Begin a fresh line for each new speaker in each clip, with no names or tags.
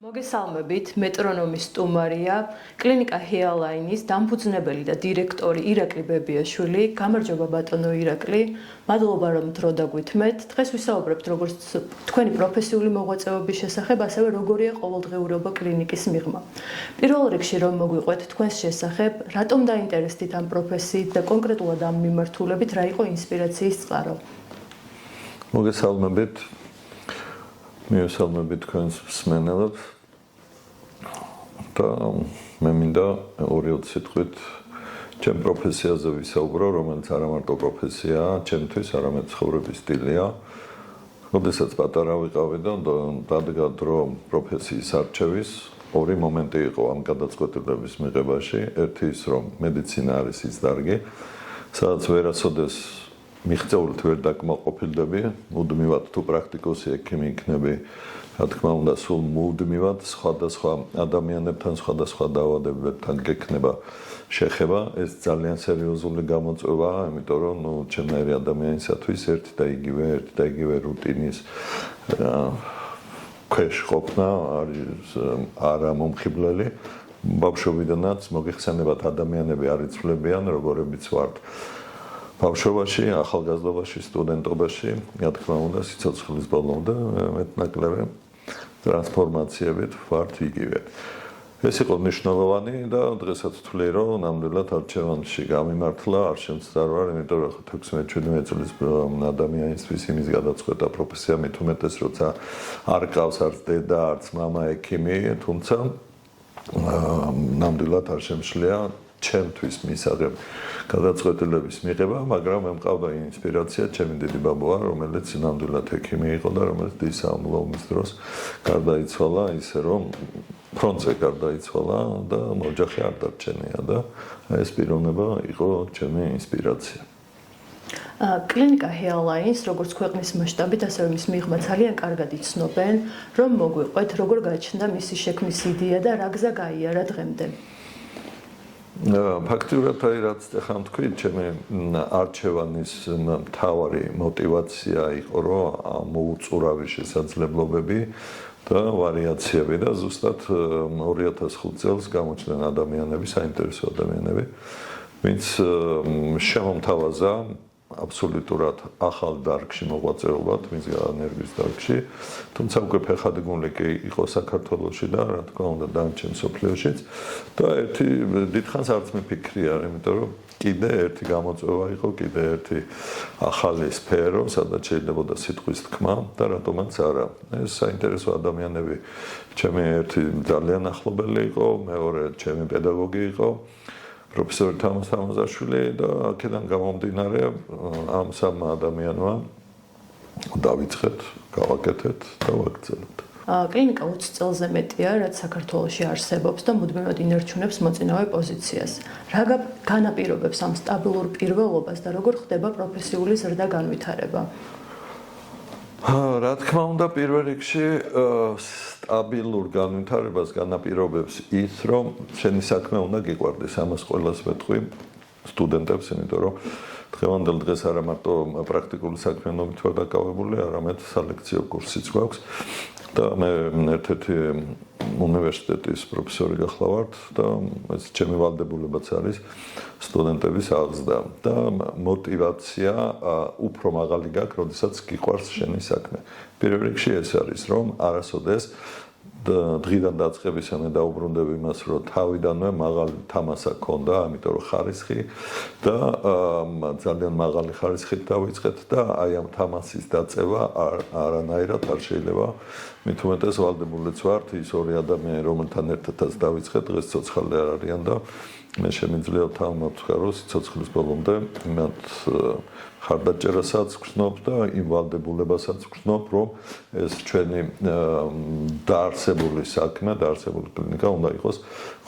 მოგესალმებით, მეტრონომის სტუმარია, კლინიკა ჰეალაინის დამფუძნებელი და დირექტორი ირაკლი ბებიაშვილი. გამარჯობა ბატონო ირაკლი, მადლობა რომ დრო დაგვითმეთ. დღეს ვისაუბრებთ როგორც თქვენი პროფესიული მოღვაწეობის შესახებ, ასევე როგორია ყოველდღიურობა კლინიკის მიღმა. პირველ რიგში რომ მოგვიყვეთ თქვენს შესახებ, რატომ დაინტერესდით ამ პროფესიით და კონკრეტულად ამ მიმართულებით რა იყო ინსპირაციის წყარო?
მოგესალმებით. მივესალმებით თქვენს მსმენელებს. და მე მინდა 2 სიტყვით ჩემ პროფესიაზე ვისაუბრო, რომელიც არა მარტო პროფესიაა, ჩემთვის არამედ ცხოვრების სტილია. როდესაც პატარა ვიყავი და დადგა დრო პროფესიის არჩევის, 2 მომენტი იყო ამ გადაწყვეტილების მიღებაში. ერთი ის, რომ მედიცინა არის ის დარგი, სადაც ვერასოდეს მიღწეულით ვერ დაკმაყოფილდები, მუდმივად თუ პრაქტიკოსი ექიმი იქნები, რა თქმა უნდა, სულ მუდმივად სხვადასხვა ადამიანებთან, სხვადასხვა დაავადებებთან გექნება შეხება, ეს ძალიან სერიოზული გამოწვევაა, იმიტომ რომ ჩემნაირი ადამიანისათვის ერთი და იგივე რუტინის ქვეშ ყოფნა არის არა მომხიბლელი. ბავშვობიდანაც მოგეხსენებათ, ადამიანები არ იცვლებიან, როგორებიც ვართ. ბავშვობაში, ახალგაზრდობაში, სტუდენტობაში, რა თქმა უნდა, სიცოცხლის ბოლომდე მეტნაკლები ტრანსფორმაციებით ვართ იგივე. ეს იყო მნიშვნელოვანი და დღესაც ვთვლი, რომ ნამდვილად არჩევანში გამიმართლა, არ შემწდარვარ, იმიტომ რომ 16-17 წლის ადამიანისთვის იმის გადაწყვეტა პროფესია მით უმეტეს, როცა არ ყავს არც დედა, არც მამა ექიმი, თუმცა ნამდვილად არ შემშლია ჩემთვის მისაღებ გადაწყვეტილების მიღება, მაგრამ მე მყავდა ინსპირაცია, ჩემი დიდი ბაბუა, რომელიც ნამდვილად ექიმი იყო და რომელიც დიდი სამამულობის დროს გარდაიცვალა, ისე რომ ფრონტზე გარდაიცვალა და ოჯახი არ დარჩენია და ეს პიროვნება იყო ჩემი ინსპირაცია.
კლინიკა ჰეალაინს, როგორც ქვეყნის მასშტაბით, ასევე მის მიღმა ძალიან კარგად იცნობენ, რომ მოგვიყვეთ, როგორ გაჩნდა მისი შექმნის იდეა და რა გზა გაიარა დღემდე.
ფაქტიურად რაც ახლა თქვი, ჩემი არჩევანის მთავარი мотиваცია იყო, რომ მოუწურავი შესაძლებლობები და ვარიაციები და ზუსტად 2005 წელს გამოჩნდნენ ადამიანები, საინტერესო ადამიანები, ვინც შემომთავაზა აბსოლუტურად ახალ დარგში მოღვაწეობად, მის განერგვის დარგში, თუმცა უკვე ფეხადგმული კი იყო საქართველოში და რა თქმა უნდა დანარჩენ მსოფლიოშიც და ერთი დიდხანს არც მიფიქრია, იმიტომ რომ კიდე ერთი გამოწვევა იყო, კიდე ერთი ახალი სფერო, სადაც შეიძლებოდა სიტყვის თქმა და რატომაც არა. ეს საინტერესო ადამიანები, ჩემი ერთი ძალიან ახლობელი იყო, მეორე ჩემი პედაგოგი იყო. პროფესორი თამაზ თამაზაშვილი და აქედან გამომდინარე ამ სამ ადამიანმა დავიწყეთ, გავაკეთეთ და ვაგრძელებთ.
კლინიკა 20 წელზე მეტია, რაც საქართველოში არსებობს და მუდმივად ინარჩუნებს მოწინავე პოზიციას. რა განაპირობებს ამ სტაბილურ პირველობას და როგორ ხდება პროფესიული ზრდა განვითარება?
რა თქმა უნდა, პირველ რიგში სტაბილურ განვითარებას განაპირობებს ის, რომ შენი საქმე უნდა გიყვარდეს. ამას ყველას ვეთქვი სტუდენტებს, იმიტომ რომ დღევანდელ დღეს არა მარტო პრაქტიკული საქმიანობით ვარ დაკავებული, არამედ სალექციო კურსიც გვაქვს და მე ერთ-ერთი უნივერსიტეტის პროფესორი გახლავართ და ეს ჩემი ვალდებულებაც არის სტუდენტების აღზრდა და мотиваცია უფრო მაღალი გაქვს, როდესაც გიყვარს შენი საქმე. პირველ რიგში ეს არის, რომ არასოდეს დღიდან დაწყებისამე დაუბრუნდები იმას, რომ თავიდანვე მაღალი თამასა ქონდა, ამიტომ რომ ხარისხი და ძალიან მაღალი ხარისხით დავიწყეთ და აი ამ თამასის დაწევა არანაირად არ შეიძლება. მით უმეტეს ვალდებულიც ვართ ის 2 ადამიანი, რომელთან ერთადაც დავიწყეთ, დღეს ცოცხალი არ არიან და მე შემიძლია თავმოთქვა, რომ სიცოცხლის ბოლომდე მათ ხარდაჭერასაც ვგრძნობ და იმ ვალდებულებასაც ვგრძნობ, რომ ეს ჩვენი დაარსებული საქმე, დაარსებული კლინიკა უნდა იყოს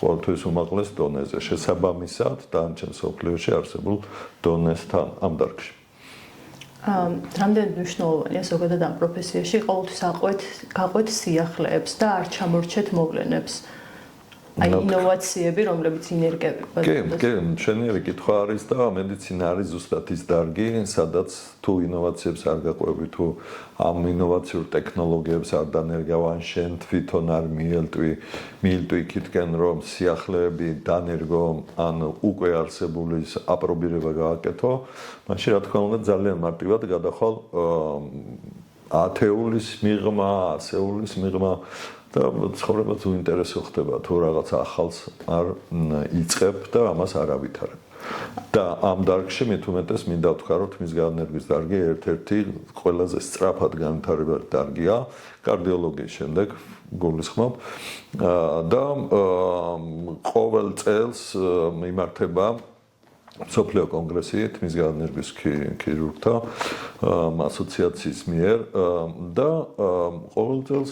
ყოველთვის უმაღლეს დონეზე, შესაბამისად დანარჩენ მსოფლიოში არსებულ დონესთან ამ დარგში.
რამდენად მნიშვნელოვანია ზოგადად ამ პროფესიაში ყოველთვის გაყვეთ სიახლეებს და არ ჩამორჩეთ მოვლენებს? აი ინოვაციები, რომლებიც ინერგებად.
კი, შენიერი კითხვა არის და მედიცინა არის ზუსტად ის დარგი, სადაც თუ ინოვაციებს არ გაყვები, თუ ამ ინოვაციურ ტექნოლოგიებს არ დანერგავან შენ თვითონ არ მიილტვი იქითკენ, რომ სიახლეები დანერგო ან უკვე არსებული აპრობირება გააკეთო, მაშინ რა თქმა უნდა ძალიან მარტივად გადახვალ ათეულის მიღმა, ასეულის მიღმა და ცხოვრება თუ ინტერესო ხდება, თუ რაღაც ახალს არ იწყებ და ამას არ ავითარებ. და ამ დარგში მით უმეტეს მინდა ვთქვა, რომ მის განერგვის დარგი ერთ-ერთი ყველაზე სწრაფად განვითარებადი დარგია, კარდიოლოგიის შემდეგ გულისხმობ და ყოველ წელს იმართება სოფლიო კონგრესი თმის განერგვის ქირურგთა ასოციაციის მიერ და ყოველ წელს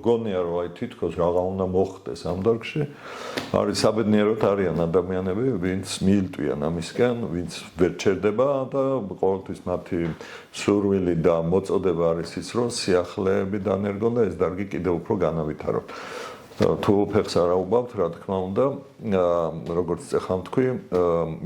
გონია რომ აი თითქოს რაღა უნდა მოხდეს ამ დარგში არის საბედნიეროდ არიან ადამიანები ვინც მიილტვიან ამისკენ ვინც ვერ ჩერდება და ყოველთვის მათი სურვილი და მოწოდება არის ის რომ სიახლეები დანერგონ და ეს დარგი კიდევ უფრო განავითაროთ თუ ფეხს არ აუბავთ, რა თქმა უნდა, როგორც ახლა ვთქვი,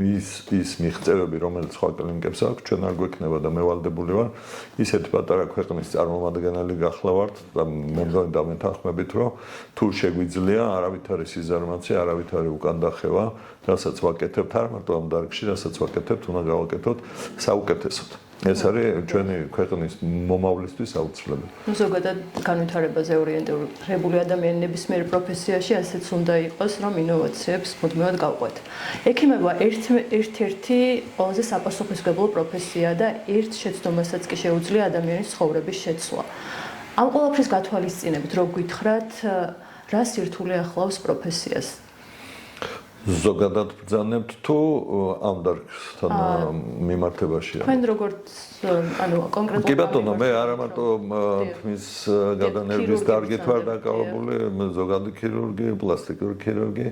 ის მიღწევები, რომელიც სხვა კლინიკებს აქვს, ჩვენ არ გვექნება და მე ვალდებული ვარ, ისეთი პატარა ქვეყნის წარმომადგენელი გახლავართ და მე მგონი დამეთანხმებით, რომ თუ შეგვიძლია, არავითარი სიზარმაცე, არავითარი უკანდახევა, რასაც ვაკეთებთ არ მარტო ამ დარგში, რასაც ვაკეთებთ, უნდა გავაკეთოთ საუკეთესოდ. ეს არის ჩვენი ქვეყნის მომავლისთვის აუცილებელი.
ზოგადად განვითარებაზე ორიენტირებული ადამიანი ნებისმიერ პროფესიაში ასეც უნდა იყოს, რომ ინოვაციებს მუდმივად გავყვეთ. ექიმება ერთ-ერთი ყველაზე საპასუხისმგებლო პროფესია და ერთ შეცდომასაც კი შეუძლია ადამიანის ცხოვრების შეცვლა. ამ ყველაფრის გათვალისწინებით, რო გითხრათ, რა სირთულე ახლავს პროფესიას?
ზოგადად ბრძანებთ თუ ამ დარგთან მიმართებაშია.
თქვენ როგორც კონკრეტულად
კი ბატონო, მე არა მარტო თმის გადანერგვის დარგით ვარ დაკავებული, ზოგადი ქირურგი, პლასტიკური ქირურგი.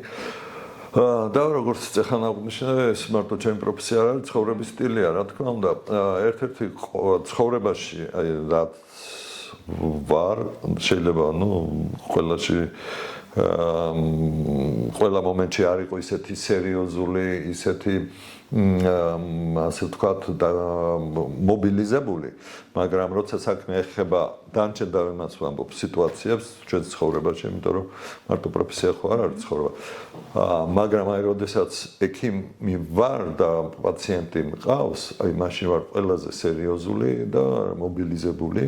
და როგორც ეხლა აღნიშნე, ეს მარტო ჩემი პროფესია არ არის, ცხოვრების სტილია, რა თქმა უნდა. ერთ-ერთი ცხოვრებაში, აი რაც ვარ, შეიძლება, ყველაში ყველა მომენტში არ იყო ისეთი სერიოზული, ისეთი ასე ვთქვათ, მობილიზებული, მაგრამ როცა საქმე ეხება დანარჩენ და იმას ვამბობ სიტუაციებს ჩვენ ცხოვრებაში, იმიტომ რომ მარტო პროფესია ხო არ არის ცხოვრება. მაგრამ აი როდესაც ექიმი ვარ და პაციენტი მყავს, აი მაშინ ვარ ყველაზე სერიოზული და მობილიზებული.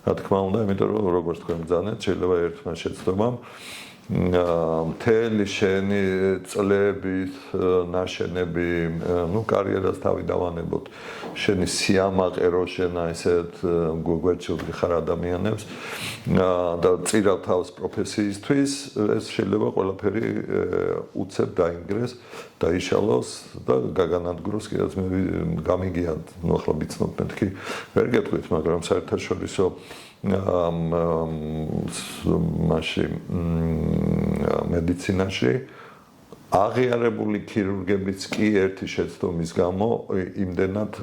რა თქმა უნდა, იმიტომ რომ როგორც თქვენ ბრძანეთ, შეიძლება ერთმა შეცდომამ მთელი შენი წლების ნაშენები, კარიერას თავი დავანებოთ, შენი სიამაყე რო შენა ესეთ გვერდში ხარ ადამიანებს და წირავ თავს პროფესიისთვის, ეს შეიძლება ყველაფერი უცებ დაინგრეს, დაიშალოს და გაგანადგუროს, კიდეც მე გამიგია, ახლა ვიცნობ მეთქი, ვერ გეტყვით, მაგრამ საერთაშორისო მაშინ მედიცინაში აღიარებული ქირურგებიც კი ერთი შეცდომის გამო იმდენად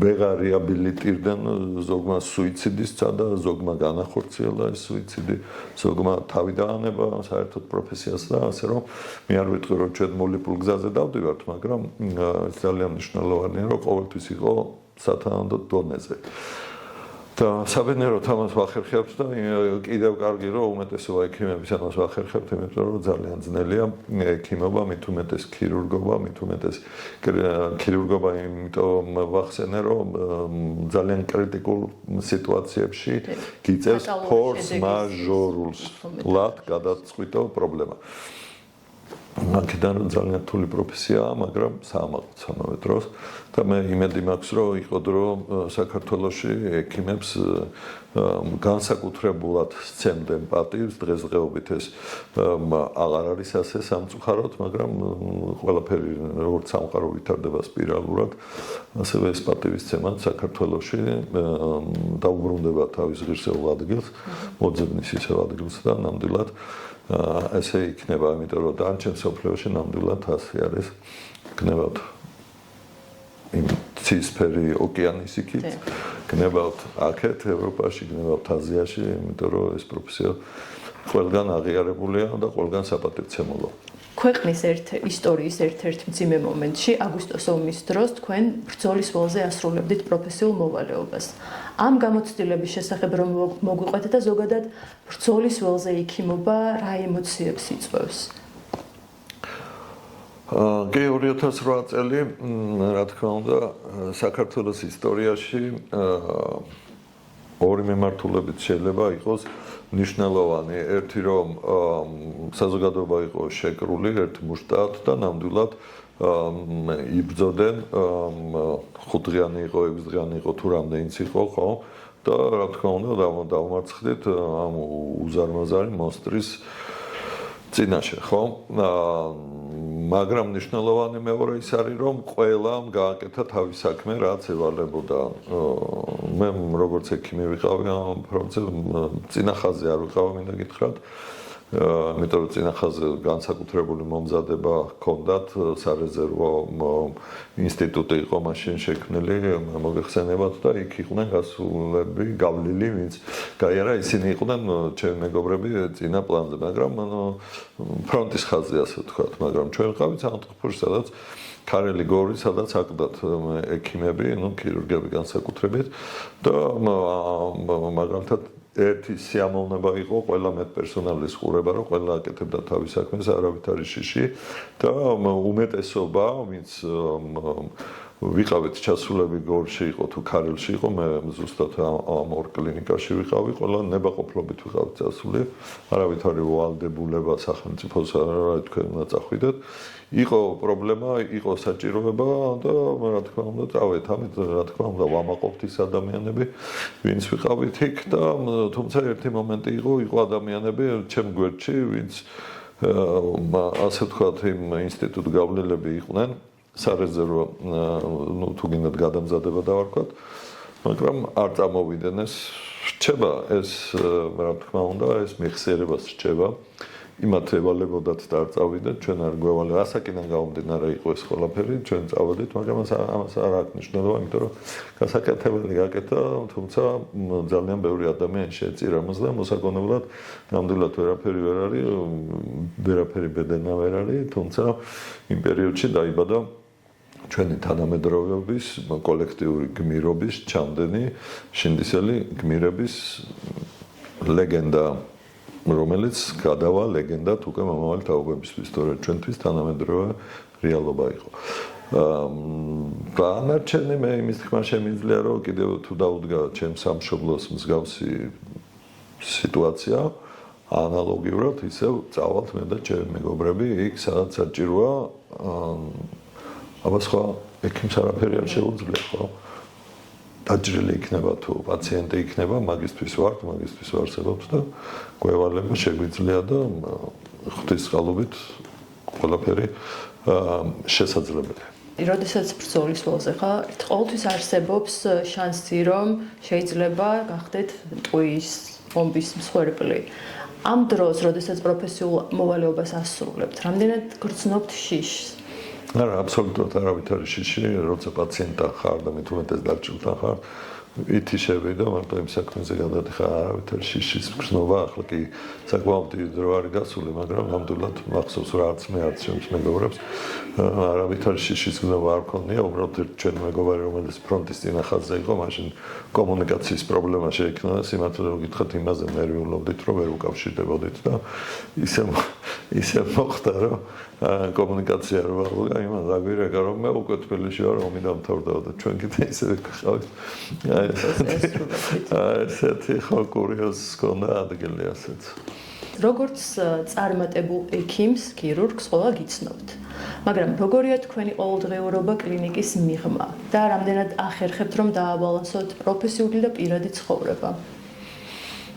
ვეღარ რეაბილიტირდნენ ზოგმა სუიციდის წადა, ზოგმა განახორციელა ეს სუიციდი, ზოგმა თავი დაანება საერთოდ პროფესიას და ასე რომ მე არ ვიტყვი რომ ჩვენ მოლიპულ გზაზე დავდივართ, მაგრამ ძალიან მნიშვნელოვანია რომ ყოველთვის იყო სათანადო დონეზე. და საბედნიეროდ ამას ვახერხებთ და კიდევ კარგი რომ უმეტესობა ექიმების ამას ვახერხებთ, იმიტომ რომ ძალიან ძნელია ექიმობა, მით უმეტეს ქირურგობა, მით უმეტეს ქირურგობა, იმიტომ ვახსენე რომ ძალიან კრიტიკულ სიტუაციებში გიწევს ფორს მაჟორულად გადაწყვიტო პრობლემა. მაკედან ძალიან რთული პროფესიაა, მაგრამ საამაყოც ამავე დროს და მე იმედი მაქვს, რომ იყოდ რომ საქართველოში ექიმებს განსაკუთრებულად სცემდნენ პატივს, დღესდღეობით ეს აღარ არის ასე სამწუხაროდ, მაგრამ ყველაფერი როგორც სამყარო ვითარდება სპირალურად, ასევე ეს პატივისცემა საქართველოში დაუბრუნდება თავის ღირსეულ ადგილს, მოძებნის ისევ ადგილს და ნამდვილად ესე იქნება, იმიტომ რომ დანარჩენ სოფლიოში ნამდვილად ასე არის, გნებავთ იმ ცისფერი ოკეანის იქით გნებავთ აქეთ ევროპაში, გნებავთ აზიაში, იმიტომ რომ ეს პროფესია ყველგან აღიარებულია და ყველგან საპატივცემულო.
ქვეყნის ისტორიის ერთ-ერთ მძიმე მომენტში, აგვისტოს ომის დროს, თქვენ ბრძოლის ველზე ასრულებდით პროფესიულ მოვალეობას. ამ გამოცდილების შესახებ რომ მოგვიყვეთ და ზოგადად ბრძოლის ველზე იქიმობა რა ემოციებს იწვევს?
კი 2008 წელი, რა თქმა უნდა, საქართველოს ისტორიაში ორი მიმართულებით შეიძლება იყოს ნიშნულოვანი. ერთი რომ საზოგადოება იყო შეკრული ერთ მუშტად და ნამდვილად იბრძოდნენ 5 დღიანი იყო, 6 დღიანი იყო თუ რამდენიც იყო, ხო? და რა თქმა უნდა დავმარცხდით ამ უზარმაზარი მონსტრის წინაშე, ხო? მაგრამ ნიშნულოვანი მეორე ის არის რომ ყველამ გააკეთა თავის საქმე, რაც ევალებოდა. მე როგორც ექიმი ვიყავი ამ პროცესში, წინა ხაზზე არ ვიყავი, მინდა გითხრათ. იმიტომ რომ წინა ხაზზე განსაკუთრებული მომზადება ჰქონდათ, სარეზერვო ინსტიტუტი იყო მაშინ შექმნილი, მოგეხსენებათ და იქ იყვნენ გასულები, გავლილი, ვინც გაიარა, ისინი იყვნენ ჩემი მეგობრები წინა პლანზე, მაგრამ ფრონტის ხაზზე ასე ვთქვათ, მაგრამ ჩვენ ვიყავით სამწყფოში, სადაც ქარელი გორი, სადაც აკლდათ ექიმები, ქირურგები განსაკუთრებით და მაგალითად ერთი სიამოვნება იყო ყველა მედპერსონალის ყურება, რომ ყველა აკეთებდა თავის საქმეს, არავით არის შიში და უმეტესობა, ვინც ვიყავით ჩასულები გორში იყო თუ ქარელში იყო, მე ზუსტად ამ ორ კლინიკაში ვიყავი, ყველა ნებაყოფლობით ვიყავით წასული, არავით არის ვალდებულება სახელმწიფოს არა თქვენ უნდა წახვიდეთ. იყო პრობლემა, იყო საჭიროება და რა თქმა უნდა წავედ, ამით რა თქმა უნდა ვამაყობთ ის ადამიანები, ვინც ვიყავით იქ და თუმცა ერთი მომენტი იყო ადამიანები ჩემ გვერდში, ვინც ასე ვთქვათ იმ ინსტიტუტ გავლილები იყვნენ, სარეზერვო თუ გინდათ გადამზადება დავარქვათ, მაგრამ არ წამოვიდნენ ეს რჩება, ეს რა თქმა უნდა ეს მეხსიერებას რჩება. იმათ ევალებოდათ და არ წავიდეთ, ჩვენ არ გვევალე, ასაკიდან გამომდინარე იყო ეს ყველაფერი, ჩვენ წავედით, მაგრამ ამას არ აქვს მნიშვნელობა, იმიტომ რომ გასაკეთებელი გაკეთა, თუმცა ძალიან ბევრი ადამიანი შეეწირა მას და მოსაგონებლად ნამდვილად ვერაფერი ვერ არის, ვერაფერი ბედენა ვერ არის, თუმცა იმ პერიოდში დაიბადა ჩვენი თანამედროვეობის კოლექტიური გმირობის ჩამდენი შინდისელი გმირების ლეგენდა რომელიც გადავა ლეგენდად უკვე მომავალი თაობებისთვის, თორე ჩვენთვის თანამედროვე რეალობა იყო. დანარჩენი მე იმის თქმა შემიძლია, რომ კიდევ თუ დაუდგა ჩემს სამშობლოს მსგავსი სიტუაცია, ანალოგიურად ისევ წავალთ მე და ჩემი მეგობრები იქ, სადაც საჭიროა, აბა სხვა ექიმს არაფერი არ შეუძლია, ხო? დაჭრილი იქნება თუ პაციენტი იქნება, მაგისთვის ვარსებობთ და გვევალება შეგვიძლია და ღვთის წყალობით ყველაფერი შესაძლებელია.
როდესაც ბრძოლის ველზე ხარ, ყოველთვის არსებობს შანსი, რომ შეიძლება გახდეთ ტყუის, ბომბის მსხვერპლი. ამ დროს, როდესაც პროფესიულ მოვალეობას ასრულებთ, რამდენად გრძნობთ შიშს?
არა, აბსოლუტურად არავით არის შიში, როცა პაციენტთან ხარ და მით უმეტეს დაჭრილთან ხარ, ითიშები და მარტო იმ საქმეზე გადადიხარ, არავით არის შიშის გრძნობა, ახლა კი საკმაოდ დიდი დრო არის გასული, მაგრამ ნამდვილად მახსოვს რა არც მე არც ჩემს მეგობრებს, არავით არის შიშის გრძნობა არ ქონია, უბრალოდ ჩვენი მეგობარი, რომელიც ფრონტის წინა ხაზზე იყო, მაშინ კომუნიკაციის პრობლემა შეექმნა და სიმართლე რომ გითხრათ, იმაზე ნერვიულობდით, რომ ვერ უკავშირდებოდით და ისე მოხდა, რომ კომუნიკაცია არ ვაღლა, იმან დაგვირეკა, რომ მე უკვე თბილისში ვარ, ომი დამთავრდა და ჩვენ კიდე ისევ გახავით. ესეთი ხო კურიოზი ჰქონდა ადგილი ასეც.
როგორც წარმატებულ ექიმს, ქირურგს ყველა გიცნობთ. მაგრამ როგორია თქვენი ყოველდღიურობა კლინიკის მიღმა და რამდენად ახერხებთ, რომ დააბალანსოთ პროფესიული და პირადი ცხოვრება?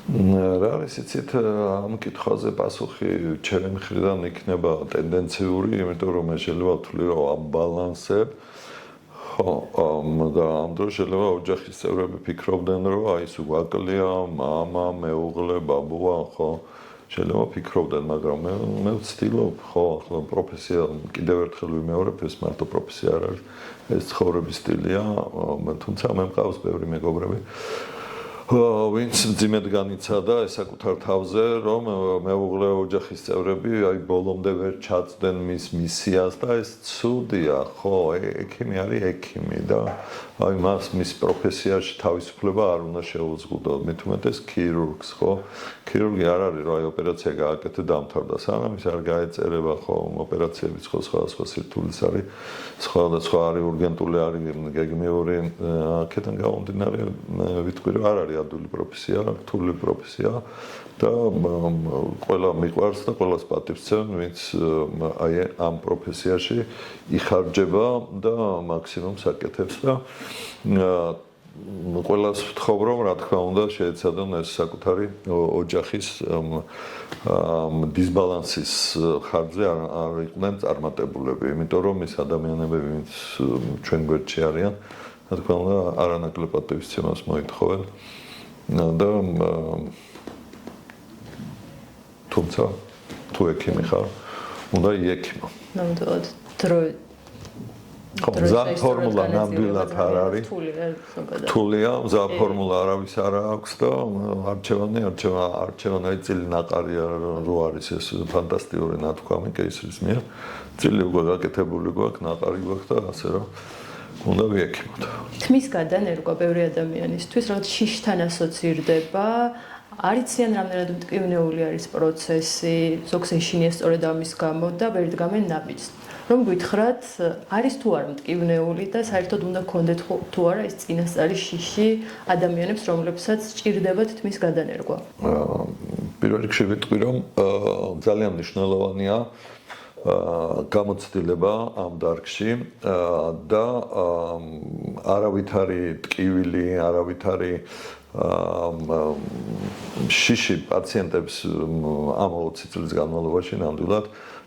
რა არის იცით ამ კითხვაზე პასუხი ჩემი მხრიდან იქნება ტენდენციური, იმიტომ რომ მე შეიძლება ვთვლი რომ აბალანსებ. ხო, და ამ დროს შეიძლება ოჯახის წევრები ფიქრობდნენ რომ აი ეს უაკლია, მამა, მეუღლე, ბაბუა, ხო, შეიძლება ფიქრობდნენ, მაგრამ მე ვცდილობ, ხო, ახლა პროფესია კიდევ ერთხელ ვიმეორებ, ეს მარტო პროფესია არ არის, ეს ცხოვრების სტილია, თუმცა მე მყავს ბევრი მეგობრები, ვინც ძიმედ განიცადა ეს საკუთარ თავზე, რომ მეუღლე ოჯახის წევრები აი ბოლომდე ვერ ჩაწდნენ მის მისიას და ეს ცუდია, ხო, ექიმი არის ექიმი და აი მას მის პროფესიაში თავისუფლება არ უნდა შეუზღუდო, მით უმეტეს ქირურგს, ხო? ქირურგი არ არის, რომ აი ოპერაცია გააკეთე დამთავრდა, სანამ ის არ გაეწერება, ხო, ოპერაციები სხვადასხვა სირთულის არის, სხვადასხვა არის урგენტული არის გეგმიური, აქედან გამომდინარე ვიტყვი რომ არ არის ადვილი პროფესია, რთული პროფესია და ყველა მიყვარს და ყველას პატივს ცემ, ვინც აი ამ პროფესიაში იხარჯება და მაქსიმუმს აკეთებს და ყველას ვთხოვ რომ რა თქმა უნდა შეეცადონ ეს საკუთარი ოჯახის დისბალანსის ხარჯზე არ იყვნენ წარმატებულები, იმიტომ რომ ეს ადამიანები, ვინც ჩვენ გვერდში არიან, რა თქმა უნდა არანაკლებ პატივისცემას მოითხოვენ და თუმცა თუ ექიმი ხარ, უნდა იექიმო.
ნამდვილად დრო
მზა ფორმულა ნამდვილად არ არის. რთულია, მზა ფორმულა არავის არ აქვს და არჩევანი წილი ნაყარია რო არის ეს ფანტასტიკური ნათქვამი კეისრის მიერ. წილი უკვე გაკეთებული გვაქვს, ნაყარი გვაქვს და ასე რომ უნდა ვიექიმოთ.
თმის გადანერგვა ბევრი ადამიანისთვის რაღაც შიშთან ასოცირდება. არიციან რამდენად მტკივნეული არის პროცესი, ზოგს ეშინია სწორედ ამის გამო და ვერ დგამენ ნაბიჯს. რომ გითხრათ, არის თუ არა მტკივნეული და საერთოდ უნდა გქონდეთ თუ არა ეს წინასწარი შიში ადამიანებს, რომლებსაც სჭირდებათ თმის გადანერგვა?
პირველ რიგში ვიტყვი, რომ ძალიან მნიშვნელოვანია გამოცდილება ამ დარგში და არავითარი ტკივილი, არავითარი შიში პაციენტებს ამ 20 წლის განმავლობაში ნამდვილად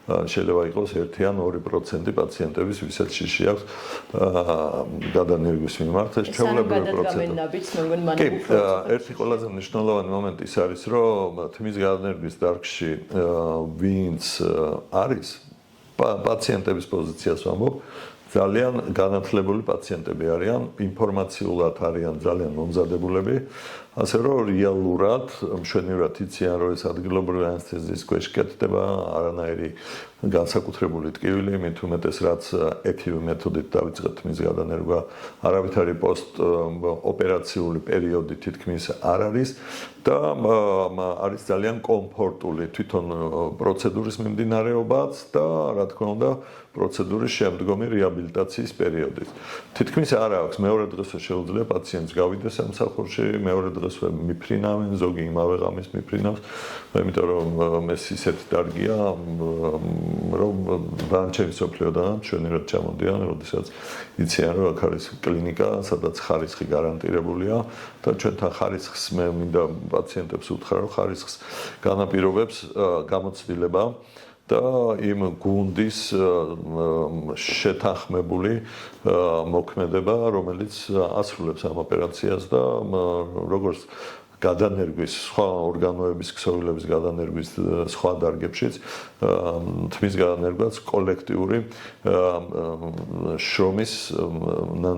შეიძლება იყოს 1 ან 2% პაციენტების, ვისაც შიში აქვს გადანერგვის მიმართ, ეს ჩვეულებრივი პროცედურა. კი, ერთი ყველაზე მნიშვნელოვანი მომენტი ის არის, რომ თმის გადანერგვის დარგში ვინც არის პაციენტების პოზიციას ვამბობ, ძალიან განათლებული პაციენტები არიან, ინფორმაციულად არიან ძალიან მომზადებულები, ასე რომ რეალურად მშვენივრად იციან, რომ ეს ადგილობრივი ანესთეზიის ქვეშ კეთდება, არანაირი განსაკუთრებული ტკივილი, მით უმეტეს რაც ეთივი მეთოდით დავიწყეთ თმის გადანერგვა, არავითარი პოსტ-ოპერაციული პერიოდი თითქმის არ არის და არის ძალიან კომფორტული თვითონ პროცედურის მიმდინარეობაც და რა თქმა უნდა პროცედურის შემდგომი რეაბილიტაციის პერიოდი. თითქმის არ აქვს მეორე დღესვე შეუძლია პაციენტს გავიდეს სამსახურში, მეორე დღესვე მიფრინავენ, ზოგი იმავე ღამეს მიფრინავს, იმიტომ რომ ეს ისეთი დარგია, რომ დანარჩენი სოფლიოდან ჩვენერად ჩამოდიან, როდესაც იციან, რომ აქ არის კლინიკა, სადაც ხარისხი გარანტირებულია და ჩვენთან ხარისხს მე მინდა პაციენტებს უთხრა, რომ ხარისხს განაპირობებს გამოცდილება და იმ გუნდის შეთანხმებული მოქმედება, რომელიც ასრულებს ამ ოპერაციას და როგორც გადანერგვის, სხვა ორგანოების, ქსოვილების გადანერგვის სხვა დარგებშიც თმის გადანერგვაც კოლექტიური შრომის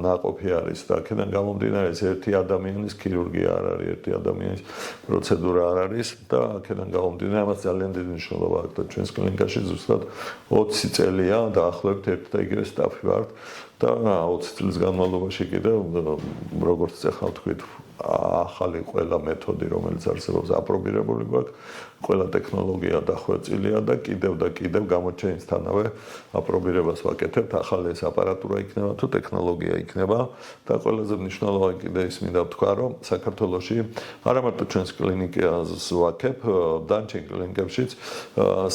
ნაყოფი არის და აქედან გამომდინარე ეს ერთი ადამიანის ქირურგია არ არის, ერთი ადამიანის პროცედურა არ არის და აქედან გამომდინარე ამას ძალიან დიდი მნიშვნელობა აქვს და ჩვენს კლინიკაში ზუსტად 20 წელია დაახლოებით ერთ და იგივე სტაფი ვართ და 20 წლის განმავლობაში კიდევ როგორც ახლა ვთქვით ახალი ყველა მეთოდი რომელიც არსებობს აპრობირებული გვაქვს ყველა ტექნოლოგია დახვეწილია და კიდევ გამოჩენისთანავე აპრობირებას ვაკეთებთ ახალი ეს აპარატურა იქნება თუ ტექნოლოგია იქნება და ყველაზე მნიშვნელოვანი კიდე ის მინდა ვთქვა რომ საქართველოში არა მარტო ჩვენს კლინიკას ვაკებ დანარჩენ კლინიკებშიც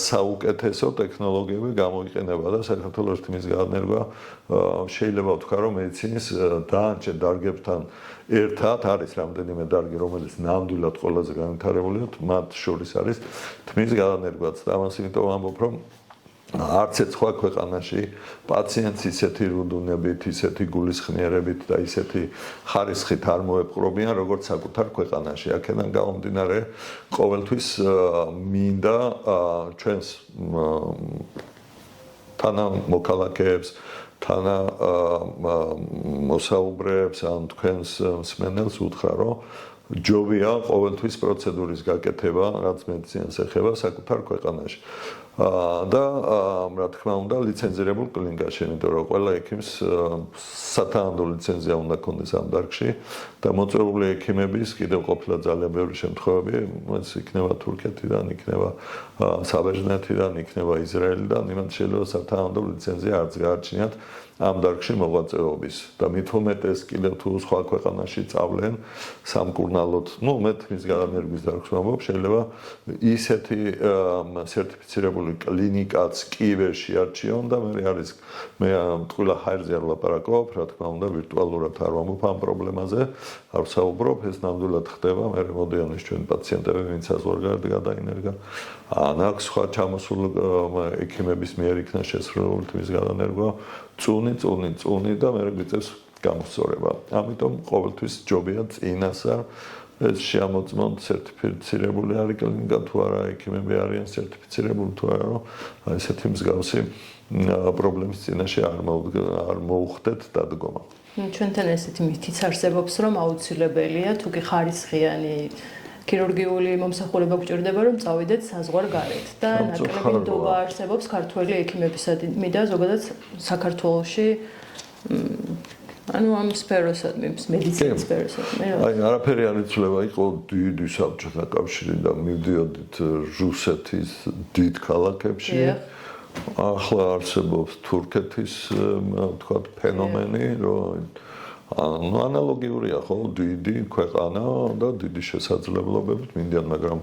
საუკეთესო ტექნოლოგიები გამოიყენება და საქართველოს თმის გადანერგვა შეიძლება ვთქვა რომ მედიცინის დანარჩენ დარგებთან ერთად არის რამდენიმე დარგი რომელიც ნამდვილად ყველაზე განვითარებულია მათ შორის არის თმის გადანერგვაც და ამას იმიტომ ვამბობ რომ არც ერთ სხვა ქვეყანაში პაციენტს ისეთი რუდუნებით, ისეთი გულისხმიერებით და ისეთი ხარისხით არ მოეპყრობიან, როგორც საკუთარ ქვეყანაში. აქედან გამომდინარე, ყოველთვის მინდა ჩვენს თანამოქალაქეებს, მოსაუბრეებს ან თქვენს მსმენელს უთხრა, რომ ჯობია ყოველთვის პროცედურის გაკეთება, რაც მედიცინას ეხება საკუთარ ქვეყანაში. და რა თქმა უნდა, ლიცენზირებულ კლინიკაში, იმიტომ რომ ყველა ექიმს სათანადო ლიცენზია უნდა ქონდეს ამ დარგში და მოწვეული ექიმების კიდევ ყოფილა ძალიან ბევრი შემთხვევები, ეს იქნება თურქეთიდან, იქნება საბერძნეთიდან, იქნება ისრაელიდან, იმან შეიძლება სათანადო ლიცენზია არც გააჩნიათ ამ დარგში მოღვაწეობის და მით უმეტეს კიდევ თუ სხვა ქვეყანაში წავლენ სამკურნალოდ, მე თმის განმერგვის დარგს ვამბობ, შეიძლება ისეთი სერტიფიცირებული კლინიკაც კი ვერ შეარჩიონ და მე ტყუილა ჰაერზე არ ვლაპარაკობ, რა თქმა უნდა, ვირტუალურად არ ვამბობ ამ პრობლემაზე, არ ვსაუბრობ, ეს ნამდვილად ხდება, მე მოდიან ის ჩვენი პაციენტები, ვინც საზღვარგარეთ გადაინერგა, ან აქ სხვა ჩამოსულ ექიმების მიერ იქნა შესრულებული თმის განმერგვა, წუნი და მე გვიწევს გამოსწორება. ამიტომ ყოველთვის ჯობია წინასწარ ეს შეამოწმოთ სერტიფიცირებული არის კლინიკა თუ არა, ექიმები არიან სერტიფიცირებული თუ არა, რომ ესეთი მსგავსი პრობლემის წინაშე არ მოუხდეთ დადგომა.
ჩვენთან ესეთი მითიც არსებობს, რომ აუცილებელია თუ კი ხარისხიანი ქირურგიული მომსახურება გჭირდება, რომ წავიდეთ საზღვარგარეთ და ნაკლები ნდობა არსებობს ქართველი ექიმებისადმი და ზოგადად საქართველოში ამ სფეროსადმი, მედიცინის სფეროსადმი.
არაფერი არ იცვლება, იყო დიდი საბჭოთა კავშირი და მივდიოდით რუსეთის დიდ ქალაქებში. ახლა არსებობს თურქეთის, თქვათ, ფენომენი, რომ ანალოგიურია ხო, დიდი ქვეყანა და დიდი შესაძლებლობებით მინდიან, მაგრამ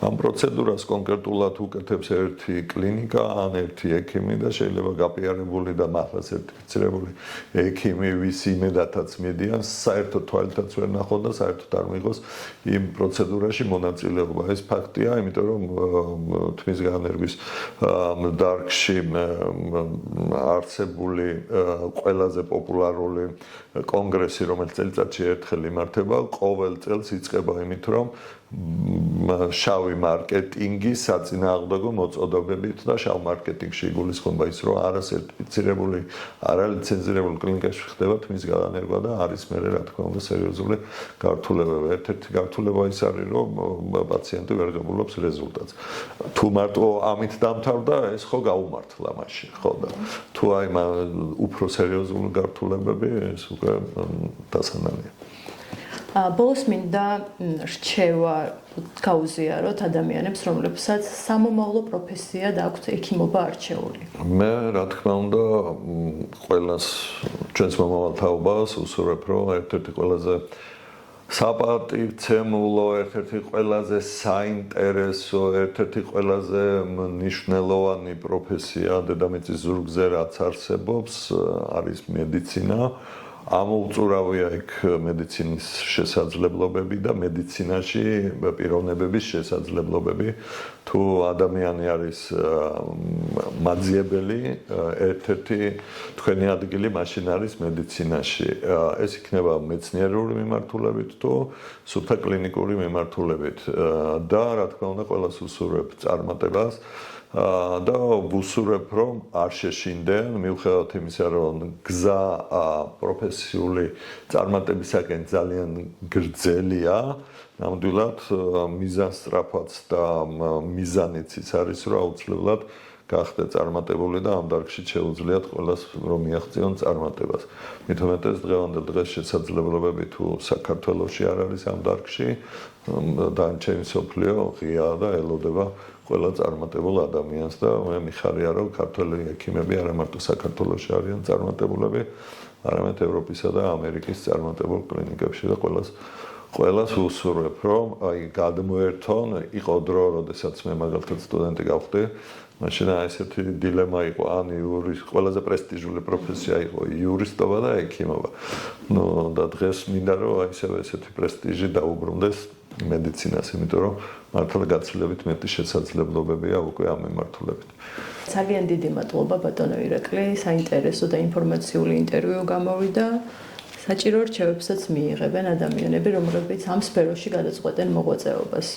ამ პროცედურას კონკრეტულად უკეთებს ერთი კლინიკა ან ერთი ექიმი და შეიძლება გაპიარებული და მართლა სერტიფიცირებული ექიმი, ვის იმედათაც მიდიან, საერთოდ თვალითაც ვერ ნახონ და საერთოდ არ მიიღოს იმ პროცედურაში მონაწილეობა. ეს ფაქტია, იმიტომ რომ თმის განმერგვის დარგში არსებული ყველაზე პოპულარული კონგრესი, რომელიც წელიწადში ერთხელ იმართება, ყოველ წელს იწყება იმით, რომ შავი მარკეტინგი საწინააღმდეგო მოწოდებებით და შავ მარკეტინგში იგულისხმება ის, რომ არასერტიფიცირებული, არალიცენზირებული კლინიკაში ხდება თმის განმერგვა და არის მერე რა თქმა უნდა სერიოზული გართულებები. ერთ-ერთი გართულება ის არის, რომ პაციენტი ვერ ღებულობს რეზულტატს. თუ მარტო ამით დამთავრდა, ეს ხო გაუმართლა მაშინ, ხო და თუ აი უფრო სერიოზული გართულებები, ეს უკვე დასანალია.
ბოლოს მინდა რჩევა გაუზიაროთ ადამიანებს, რომლებსაც სამომავლო პროფესია დააქვთ ექიმობა არჩეული.
მე რა თქმა უნდა ყველას ჩვენს მომავალ თაობას უსურვებ, რომ ერთ-ერთი ყველაზე საპატივცემულო, ერთ-ერთი ყველაზე საინტერესო, ერთ-ერთი ყველაზე მნიშვნელოვანი პროფესია დედამიწის ზურგზე რაც არსებობს, არის მედიცინა. ამოუწურავია იქ მედიცინის შესაძლებლობები და მედიცინაში პიროვნებების შესაძლებლობები. თუ ადამიანი არის მაძიებელი, ერთ-ერთი თქვენი ადგილი მაშინ არის მედიცინაში. ეს იქნება მეცნიერული მიმართულებით თუ სუფთა კლინიკური მიმართულებით. და რა თქმა უნდა, ყველას უსურვებ წარმატებას. და ვუსურვებ, რომ არ შეშინდნენ, მიუხედავად იმისა, რომ გზა პროფესიული წარმატებისაკენ ძალიან გრძელია, ნამდვილად მიზანსწრაფად და მიზანიც ის არის, რომ აუცილებლად გახდე წარმატებული და ამ დარგში შეუძლიათ ყველას რომ მიაღწიონ წარმატებას. მით უმეტეს დღევანდელ დღეს შესაძლებლობები თუ საქართველოში არ არის ამ დარგში, დანარჩენი მსოფლიო ღია და ელოდება ყველა წარმატებულ ადამიანს და მე მიხარია რომ ქართველი ექიმები არა მარტო საქართველოში არიან წარმატებულები, არამედ ევროპისა და ამერიკის წარმატებულ კლინიკებში და ყველას უსურვებ რომ აი გადმოერთონ, იყო დრო, როდესაც მე მაგალითად სტუდენტი გავხდი, მაშინ ესეთი დილემა იყო, ან ყველაზე პრესტიჟული პროფესია იყო იურისტობა და ექიმობა. და დღეს მინდა რომ აი ესეთი პრესტიჟი დაუბრუნდეს მედიცინას, იმიტომ რომ მართლა გაცილებით მეტი შესაძლებლობებია უკვე ამ მიმართულებით.
ძალიან დიდი მადლობა ბატონო ირაკლი, საინტერესო და ინფორმაციული ინტერვიუ გამოვიდა. საჭირო რჩევებსაც მიიღებენ ადამიანები, რომლებიც ამ სფეროში გადაწყვეტენ მოღვაწეობას.